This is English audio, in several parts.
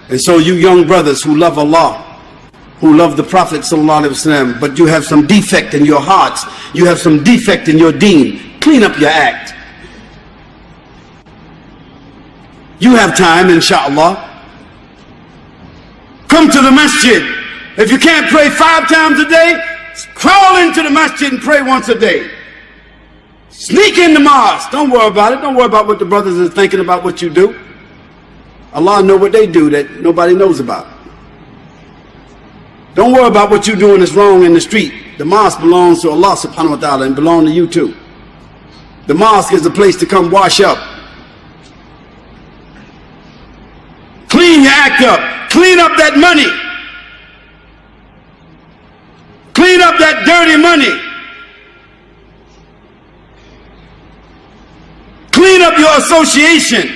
And so you young brothers who love Allah, who love the Prophet ﷺ, but you have some defect in your hearts, you have some defect in your deen, clean up your act. You have time, inshallah. Come to the masjid. If you can't pray 5 times a day, crawl into the masjid and pray once a day. Sneak in the mosque. Don't worry about it. Don't worry about what the brothers are thinking about what you do. Allah knows what they do that nobody knows about. Don't worry about what you're doing is wrong in the street. The mosque belongs to Allah subhanahu wa ta'ala and belongs to you too. The mosque is the place to come wash up. Clean your act up. Clean up that money. Clean up that dirty money. Clean up your association.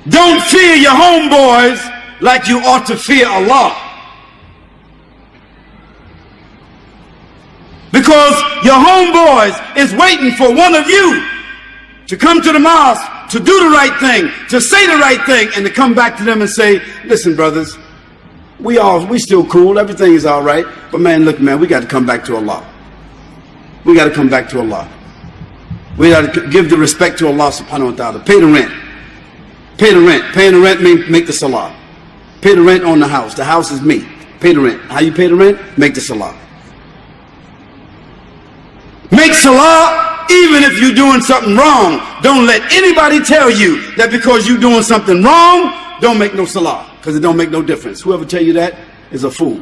Don't fear your homeboys like you ought to fear Allah. Because your homeboys is waiting for one of you to come to the mosque, to do the right thing, to say the right thing, and to come back to them and say, listen brothers, we still cool, everything is all right, but man, look man, we got to come back to Allah. We got to come back to Allah. We got to give the respect to Allah subhanahu wa ta'ala. Pay the rent. Pay the rent. Paying the rent means make the salah. Pay the rent on the house. The house is me. Pay the rent. How you pay the rent? Make the salah. Make salah even if you're doing something wrong. Don't let anybody tell you that because you're doing something wrong, don't make no salah, because it don't make no difference. Whoever tell you that is a fool.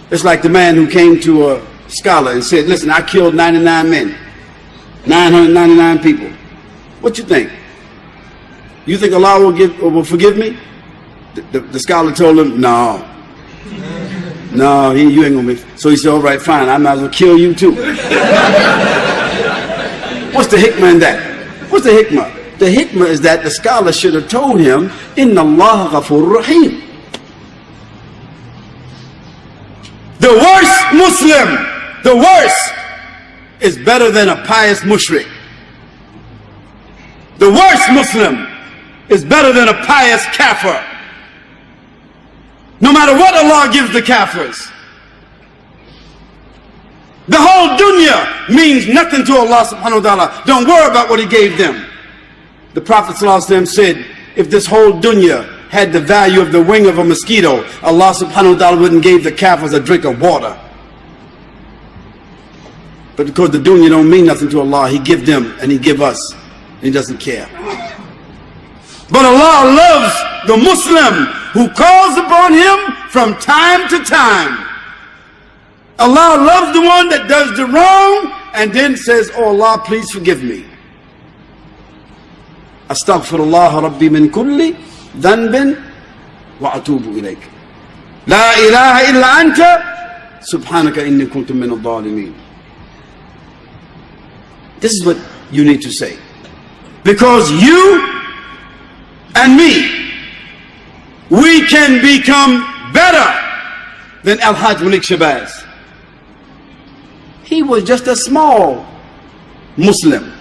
It's like the man who came to a scholar and said, listen, I killed 99 men, 999 people. What you think? You think Allah will forgive me? The scholar told him, no. No, you ain't gonna be. So he said, all right, fine, I might as well kill you too. What's the hikmah in that? What's the hikmah? The hikmah is that the scholar should have told him, Inna Allah ghafur rahim. The worst Muslim, the worst, is better than a pious mushrik. The worst Muslim is better than a pious kafir. No matter what Allah gives the kafirs. The whole dunya means nothing to Allah subhanahu wa ta'ala. Don't worry about what He gave them. The Prophet ﷺ said, if this whole dunya had the value of the wing of a mosquito, Allah subhanahu wa ta'ala wouldn't give the kafirs a drink of water. But because the dunya don't mean nothing to Allah, He give them and He give us. He doesn't care. But Allah loves the Muslim who calls upon Him from time to time. Allah loves the one that does the wrong and then says, oh Allah, please forgive me. Astaghfirullah Rabbi min kulli dhanbin wa atubu ilayk. La ilaha illa anta subhanaka inni kuntu min al-dhalimin. This is what you need to say. Because you and me, we can become better than Al-Hajj Malik Shabazz. He was just a small Muslim.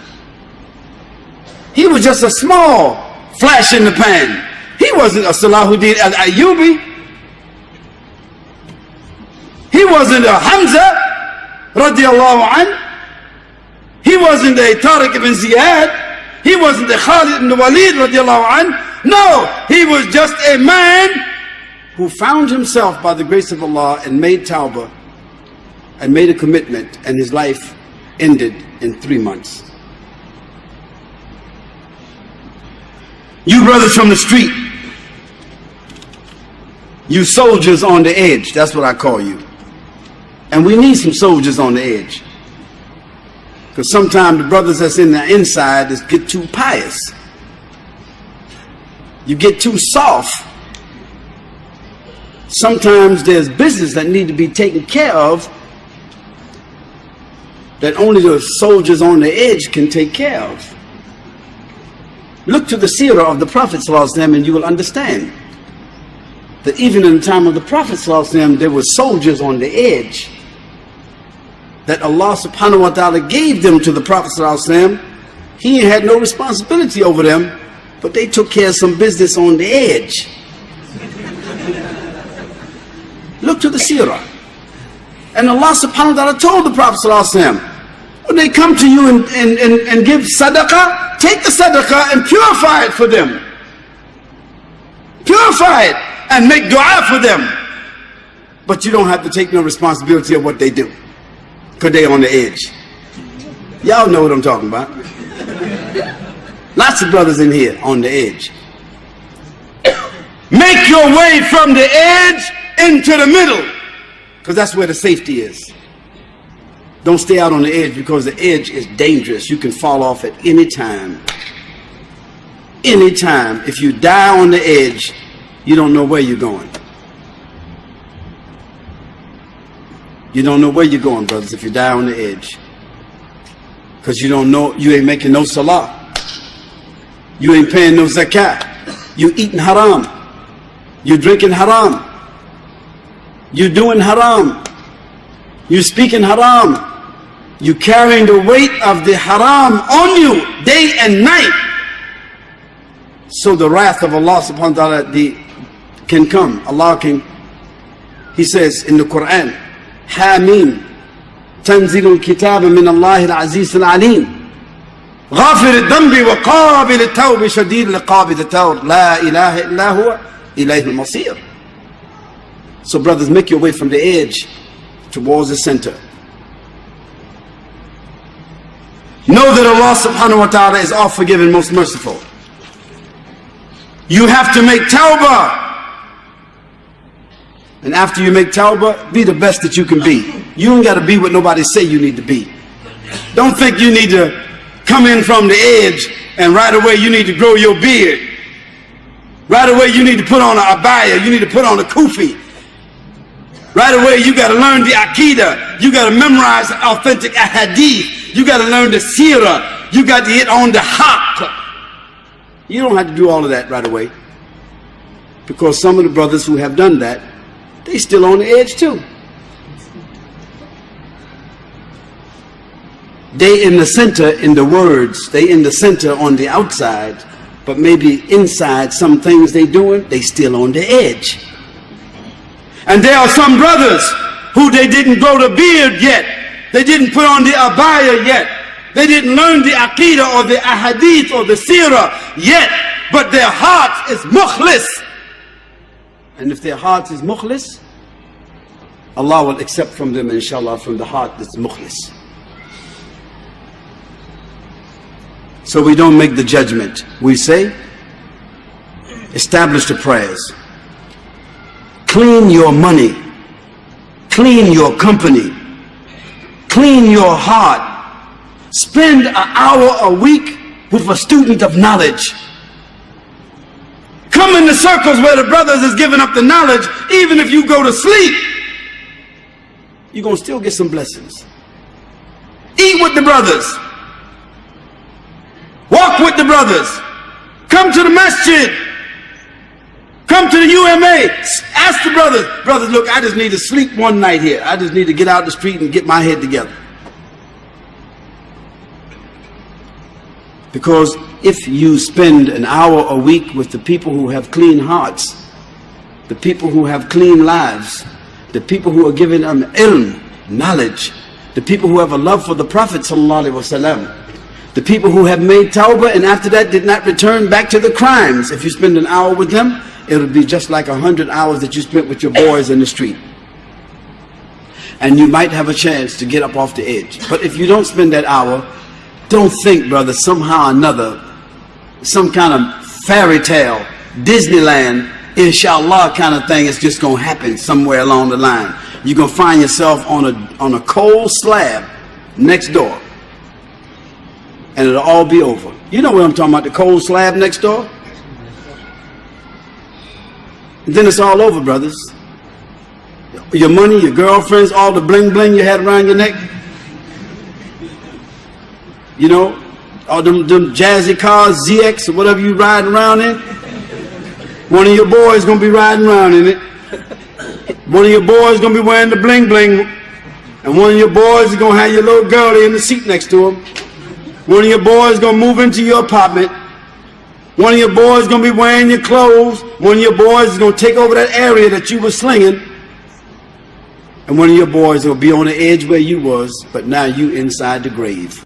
He was just a small flash in the pan. He wasn't a Salahuddin al-Ayyubi. He wasn't a Hamza radiallahu anh. He wasn't a Tariq ibn Ziyad. He wasn't a Khalid ibn Walid radiallahu anh. No, he was just a man who found himself by the grace of Allah and made tawbah and made a commitment, and his life ended in 3 months. You brothers from the street, you soldiers on the edge, that's what I call you. And we need some soldiers on the edge. Because sometimes the brothers that's in the inside just get too pious. You get too soft. Sometimes there's business that need to be taken care of that only the soldiers on the edge can take care of. Look to the seerah of the Prophet ﷺ and you will understand that even in the time of the Prophet ﷺ there were soldiers on the edge that Allah subhanahu wa ta'ala gave them to the Prophet ﷺ. He had no responsibility over them, but they took care of some business on the edge. Look to the seerah. And Allah subhanahu wa ta'ala told the Prophet sallallahu alaihi wasallam, when they come to you and give sadaqah, take the sadaqah and purify it for them. Purify it and make dua for them. But you don't have to take no responsibility of what they do, because they're on the edge. Y'all know what I'm talking about. Lots of brothers in here on the edge. Make your way from the edge into the middle, because that's where the safety is. Don't stay out on the edge, because the edge is dangerous. You can fall off at any time. Anytime. If you die on the edge, you don't know where you're going. You don't know where you're going, brothers, if you die on the edge. Because you don't know, you ain't making no salah. You ain't paying no zakat. You eating haram. You drinking haram. You doing haram. You speaking haram. You carrying the weight of the haram on you day and night. So the wrath of Allah subhanahu wa ta'ala can come. Allah can, He says in the Quran, Hameen, Tanzilul Kitab min Allah al-Aziz al-Alim. غافر الذنب وقابل التوب شديد العقاب ذي الطول لا إله إلا هو إليه المصير. So brothers, make your way from the edge towards the center. Know that Allah subhanahu wa ta'ala is all forgiving, most merciful. You have to make tawbah. And after you make tawbah, be the best that you can be. You ain't got to be what nobody say you need to be. Don't think you need to come in from the edge and right away you need to grow your beard. Right away you need to put on an abaya, you need to put on a kufi. Right away you got to learn the aqidah, you got to memorize authentic ahadith, you got to learn the seerah, you got to get on the haqq. You don't have to do all of that right away, because some of the brothers who have done that, they still on the edge too. They in the center in the words, they in the center on the outside, but maybe inside some things they doing, they still on the edge. And there are some brothers who they didn't grow the beard yet, they didn't put on the abaya yet, they didn't learn the aqidah or the ahadith or the seerah yet, but their heart is mukhlis. And if their heart is mukhlis, Allah will accept from them, inshallah, from the heart that's mukhlis. So we don't make the judgment. We say, establish the prayers. Clean your money. Clean your company. Clean your heart. Spend an hour a week with a student of knowledge. Come in the circles where the brothers is giving up the knowledge. Even if you go to sleep, you're going to still get some blessings. Eat with the brothers. Walk with the brothers. Come to the masjid. Come to the UMA. Ask the brothers, brothers, look, I just need to sleep one night here. I just need to get out the street and get my head together. Because if you spend an hour a week with the people who have clean hearts, the people who have clean lives, the people who are giving them ilm, knowledge, the people who have a love for the Prophet ﷺ, the people who have made tawbah and after that did not return back to the crimes, if you spend an hour with them, it would be just like 100 hours that you spent with your boys in the street. And you might have a chance to get up off the edge. But if you don't spend that hour, don't think, brother, somehow or another, some kind of fairy tale, Disneyland, inshallah kind of thing is just going to happen somewhere along the line. You're going to find yourself on a cold slab next door. And it'll all be over. You know what I'm talking about, the cold slab next door? And then it's all over, brothers. Your money, your girlfriends, all the bling bling you had around your neck. You know, all them jazzy cars, ZX or whatever you riding around in. One of your boys gonna be riding around in it. One of your boys gonna be wearing the bling bling. And one of your boys is gonna have your little girlie in the seat next to him. One of your boys gonna move into your apartment. One of your boys is going to be wearing your clothes. One of your boys is going to take over that area that you were slinging. And one of your boys will be on the edge where you was, but now you inside the grave.